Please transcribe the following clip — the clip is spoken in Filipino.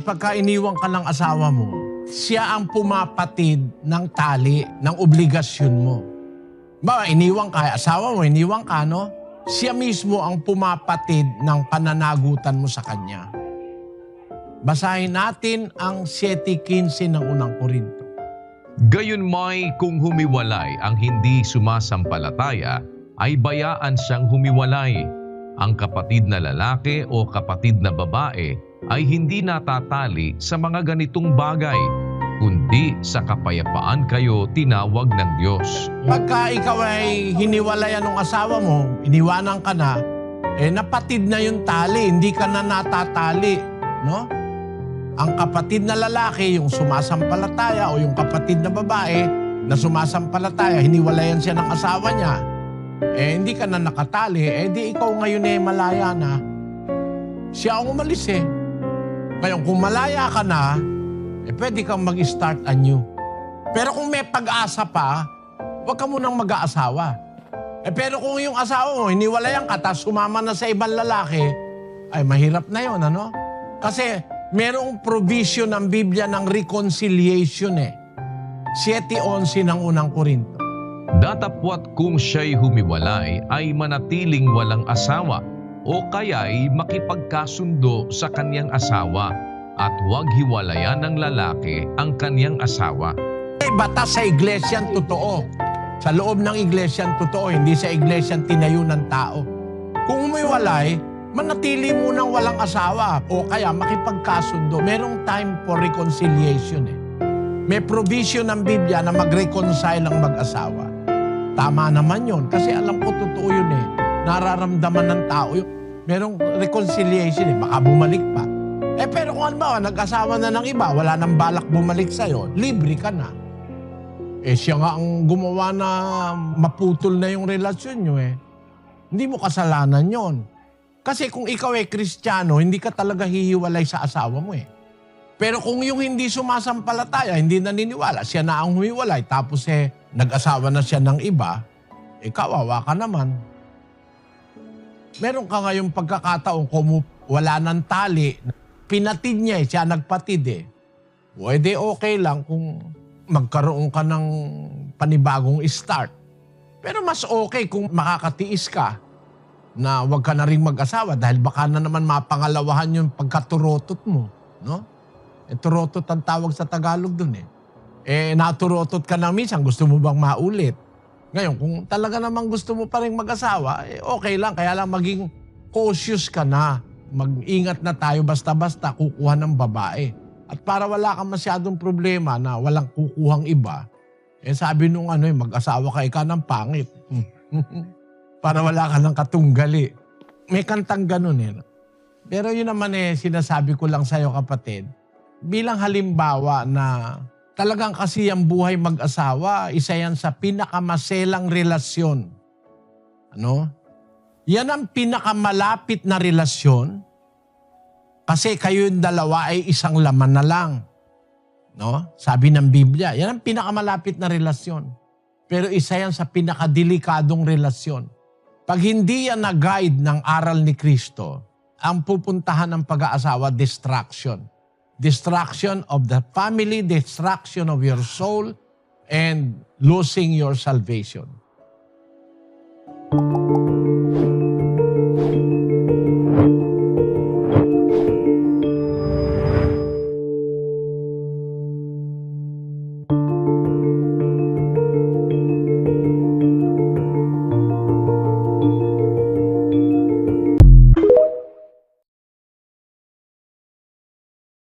Pagka iniwan ka ng asawa mo, siya ang pumapatid ng tali, ng obligasyon mo. Ba, iniwan ka, asawa mo, iniwan ka, no? Siya mismo ang pumapatid ng pananagutan mo sa kanya. Basahin natin ang 7:15 ng unang Korinto. Gayunmay kung humiwalay ang hindi sumasampalataya, ay bayaan siyang humiwalay. Ang kapatid na lalaki o kapatid na babae ay hindi natatali sa mga ganitong bagay, kundi sa kapayapaan kayo tinawag ng Diyos. Pagka ikaw ay hiniwalayan ng asawa mo, iniwanan ka na, napatid na yung tali, hindi ka na natatali, no? Ang kapatid na lalaki, yung sumasampalataya, o yung kapatid na babae na sumasampalataya, hiniwalayan siya ng asawa niya, hindi ka na nakatali, di ikaw ngayon malaya na. Siya ang umalis Ngayon, kung malaya ka na, pwede kang mag-start anew. Pero kung may pag-asa pa, huwag ka munang mag-aasawa. Pero kung yung asawa mo, hiniwalayan ka, tapos sumama na sa ibang lalaki, ay mahirap na yun, ano? Kasi merong provision ng Biblia ng reconciliation 7:11 ng unang Korinto. Datapwat kung siya'y humiwalay ay manatiling walang asawa o kaya'y makipagkasundo sa kanyang asawa at huwag hiwalayan ng lalaki ang kanyang asawa. Batas sa iglesyang totoo. Sa loob ng iglesyang totoo, hindi sa iglesyang tinayo ng tao. Kung humiwalay, manatili munang walang asawa o kaya makipagkasundo. Merong time for reconciliation May provision ng Biblia na mag-reconcile ang mag-asawa. Tama naman yun kasi alam ko totoo yun Nararamdaman ng tao yun. Merong reconciliation baka bumalik pa. Pero kung halimbawa, nag-asawa na ng iba, wala nang balak bumalik sa'yo, libre ka na. Siya nga ang gumawa na maputol na yung relasyon nyo Hindi mo kasalanan yon. Kasi kung ikaw Kristiyano, hindi ka talaga hihiwalay sa asawa mo Pero kung yung hindi sumasampalataya, hindi naniniwala, siya na ang humiwalay, tapos nag-asawa na siya ng iba, kawawa ka naman. Meron ka ngayong pagkakataon kung wala ng tali, pinatid niya siya nagpatid Pwede okay lang kung magkaroon ka ng panibagong start. Pero mas okay kung makakatiis ka na wag ka na rin mag-asawa dahil baka na naman mapangalawahan yung pagkaturotot mo, no? Turotot ang tawag sa Tagalog dun naturotot ka na minsan, gusto mo bang maulit? Ngayon, kung talaga namang gusto mo pa rin mag-asawa, okay lang, kaya lang maging cautious ka na. Mag-ingat na tayo basta-basta kukuha ng babae. At para wala kang masyadong problema na walang kukuhang iba, sabi nung mag-asawa ka, ika ng pangit. Para wala ka ng katunggali. May kantang ganun Pero yun naman sinasabi ko lang sa'yo kapatid, bilang halimbawa na talagang kasi ang buhay mag-asawa, isa yan sa pinakamaselang relasyon. Yan ang pinakamalapit na relasyon kasi kayong dalawa ay isang laman na lang. Sabi ng Biblia, yan ang pinakamalapit na relasyon. Pero isa yan sa pinakadelikadong relasyon. Pag hindi yan na-guide ng aral ni Kristo, ang pupuntahan ng pag-aasawa, distraction. Destruction of the family, destruction of your soul, and losing your salvation.